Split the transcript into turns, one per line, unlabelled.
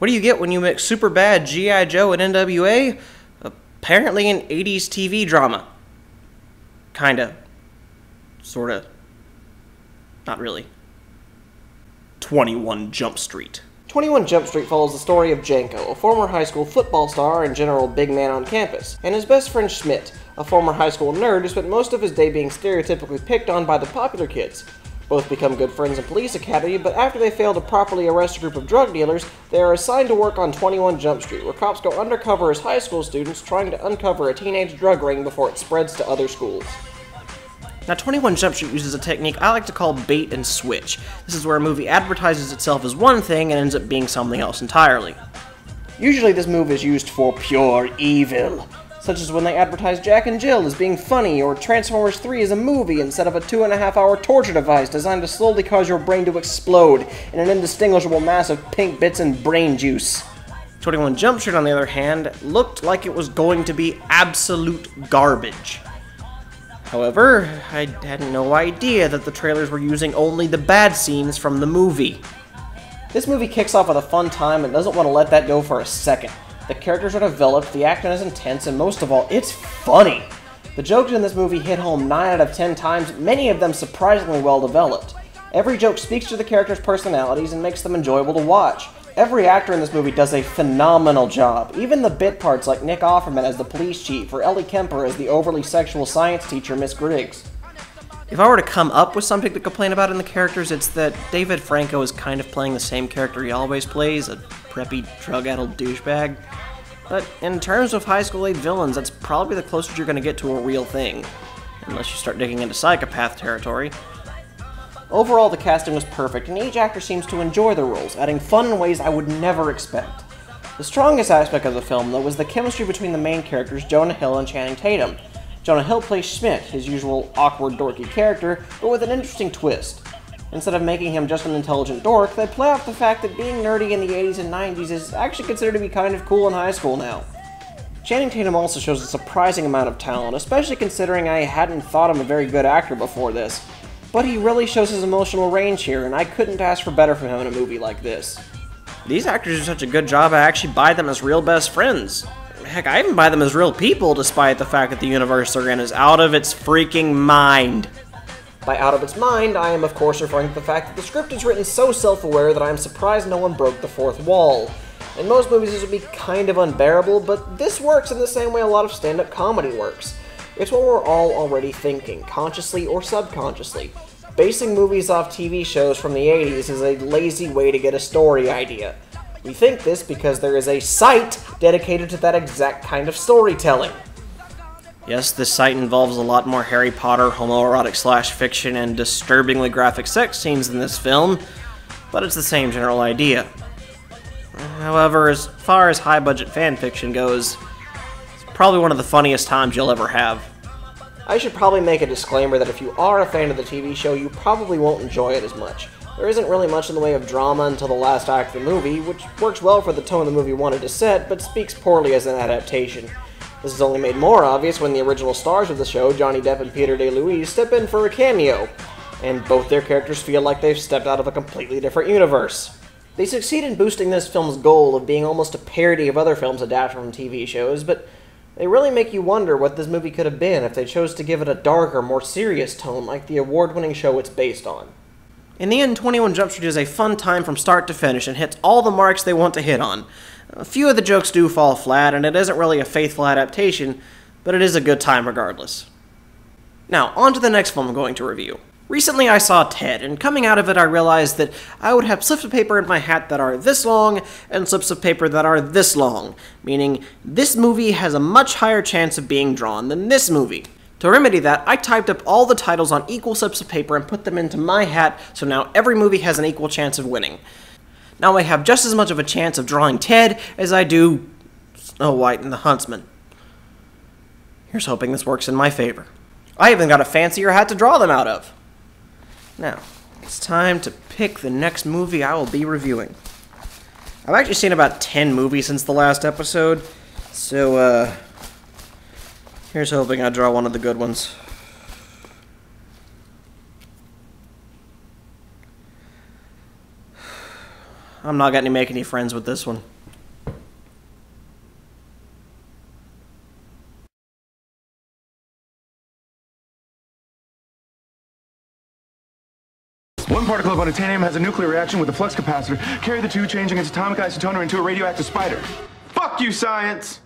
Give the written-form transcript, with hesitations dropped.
What do you get when you mix Superbad, G.I. Joe, and NWA? Apparently an 80s TV drama. Kinda. Sorta. Not really. 21 Jump Street.
21 Jump Street follows the story of Janko, a former high school football star and general big man on campus, and his best friend Schmidt, a former high school nerd who spent most of his day being stereotypically picked on by the popular kids. Both become good friends in police academy, but after they fail to properly arrest a group of drug dealers, they are assigned to work on 21 Jump Street, where cops go undercover as high school students trying to uncover a teenage drug ring before it spreads to other schools.
Now, 21 Jump Street uses a technique I like to call bait and switch. This is where a movie advertises itself as one thing and ends up being something else entirely.
Usually this move is used for pure evil, such as when they advertise Jack and Jill as being funny, or Transformers 3 as a movie instead of a 2.5-hour torture device designed to slowly cause your brain to explode in an indistinguishable mass of pink bits and brain juice.
21 Jump Street, on the other hand, looked like it was going to be absolute garbage. However, I had no idea that the trailers were using only the bad scenes from the movie.
This movie kicks off with a fun time and doesn't want to let that go for a second. The characters are developed, the action is intense, and most of all, it's funny. The jokes in this movie hit home 9 out of 10 times, many of them surprisingly well developed. Every joke speaks to the characters' personalities and makes them enjoyable to watch. Every actor in this movie does a phenomenal job. Even the bit parts like Nick Offerman as the police chief or Ellie Kemper as the overly sexual science teacher, Miss Griggs.
If I were to come up with something to complain about in the characters, it's that David Franco is kind of playing the same character he always plays, a preppy, drug-addled douchebag. But in terms of high school age villains, that's probably the closest you're going to get to a real thing. Unless you start digging into psychopath territory.
Overall, the casting was perfect, and each actor seems to enjoy their roles, adding fun in ways I would never expect. The strongest aspect of the film, though, was the chemistry between the main characters, Jonah Hill and Channing Tatum. Jonah Hill plays Schmidt, his usual awkward, dorky character, but with an interesting twist. Instead of making him just an intelligent dork, they play off the fact that being nerdy in the 80s and 90s is actually considered to be kind of cool in high school now. Channing Tatum also shows a surprising amount of talent, especially considering I hadn't thought him a very good actor before this. But he really shows his emotional range here, and I couldn't ask for better from him in a movie like this.
These actors do such a good job, I actually buy them as real best friends. Heck, I even buy them as real people, despite the fact that the universe they're in is out of its freaking mind.
By out of its mind, I am of course referring to the fact that the script is written so self-aware that I am surprised no one broke the fourth wall. In most movies this would be kind of unbearable, but this works in the same way a lot of stand-up comedy works. It's what we're all already thinking, consciously or subconsciously. Basing movies off TV shows from the 80s is a lazy way to get a story idea. We think this because there is a site dedicated to that exact kind of storytelling.
Yes, this site involves a lot more Harry Potter, homoerotic slash fiction, and disturbingly graphic sex scenes than this film, but it's the same general idea. However, as far as high-budget fanfiction goes, it's probably one of the funniest times you'll ever have.
I should probably make a disclaimer that if you are a fan of the TV show, you probably won't enjoy it as much. There isn't really much in the way of drama until the last act of the movie, which works well for the tone the movie wanted to set, but speaks poorly as an adaptation. This is only made more obvious when the original stars of the show, Johnny Depp and Peter DeLuise, step in for a cameo, and both their characters feel like they've stepped out of a completely different universe. They succeed in boosting this film's goal of being almost a parody of other films adapted from TV shows, but they really make you wonder what this movie could have been if they chose to give it a darker, more serious tone like the award-winning show it's based on.
In the end, 21 Jump Street is a fun time from start to finish and hits all the marks they want to hit on. A few of the jokes do fall flat, and it isn't really a faithful adaptation, but it is a good time regardless. Now, on to the next film I'm going to review. Recently I saw Ted, and coming out of it I realized that I would have slips of paper in my hat that are this long, and slips of paper that are this long, meaning this movie has a much higher chance of being drawn than this movie. To remedy that, I typed up all the titles on equal slips of paper and put them into my hat, so now every movie has an equal chance of winning. Now I have just as much of a chance of drawing Ted as I do Snow White and the Huntsman. Here's hoping this works in my favor. I even got a fancier hat to draw them out of. Now, it's time to pick the next movie I will be reviewing. I've actually seen about 10 movies since the last episode, so, here's hoping I draw one of the good ones. I'm not going to make any friends with this one.
One particle of unobtainium has a nuclear reaction with a flux capacitor. Carry the two, changing its atomic isotoner into a radioactive spider. Fuck you, science!